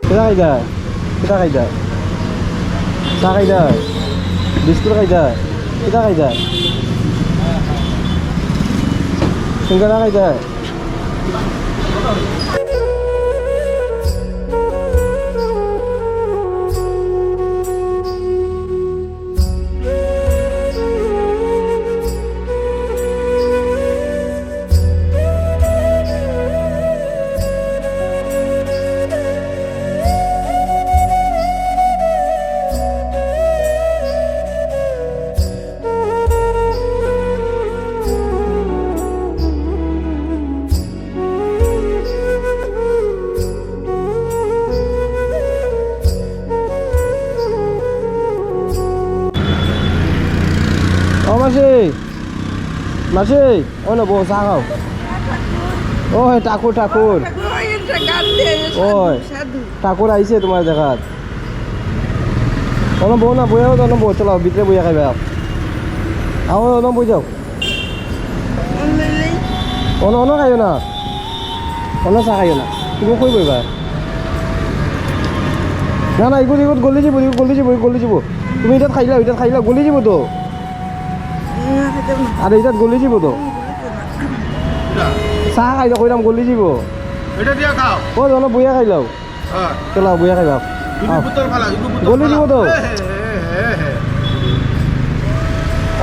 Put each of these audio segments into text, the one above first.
কেটা খাই যায় কেটা খাই যায় চা খাই যায় বিস্কুট খাই যায় কেটা খাই যায় সিঙ্গারা খাই যায় ও মাসি মাসি ও না বউ চা খাও ওই ঠাকুর ঠাকুর ওই ঠাকুর আইছে তোমার দেখাত অন বউ না বইয়াও তো বউ চলো ভিতরে বইয়া খাইবা আও অন বই যাও অন অন খাইও না অন চা খাইও না তুমি কই বইবা না না এগুলো এগুলো গলি যাব গলি যাব তুমি এটা খাইলা গলি যাব তো আর এটা গলি যাব তো চাহ খাইলে কইলাম গলি যাব এটা দিয়া খাও ও জন বইয়া খাইলাও হ্যাঁ চলো বইয়া খাইবা দুটো বোতল খালা দুটো বোতল গলি যাব তো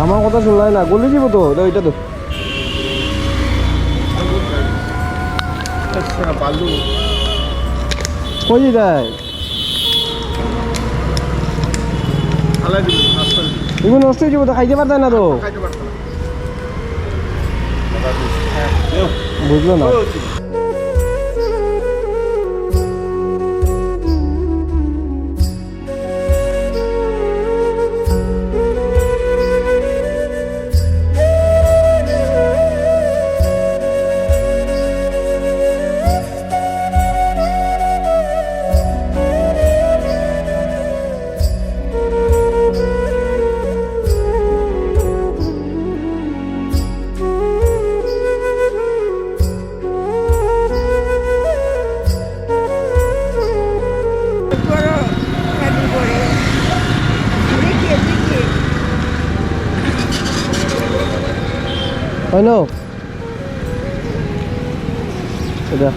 আমার কথা শুনলাই না গলি যাব তো এটা তো আচ্ছা বালু কই যায় খালা দিবি নাস্তা এগুলো নষ্ট হয়ে যাবো তো খাইতে পারতাম না তো খাইতে পারতো না বুঝলো না হয় না এটা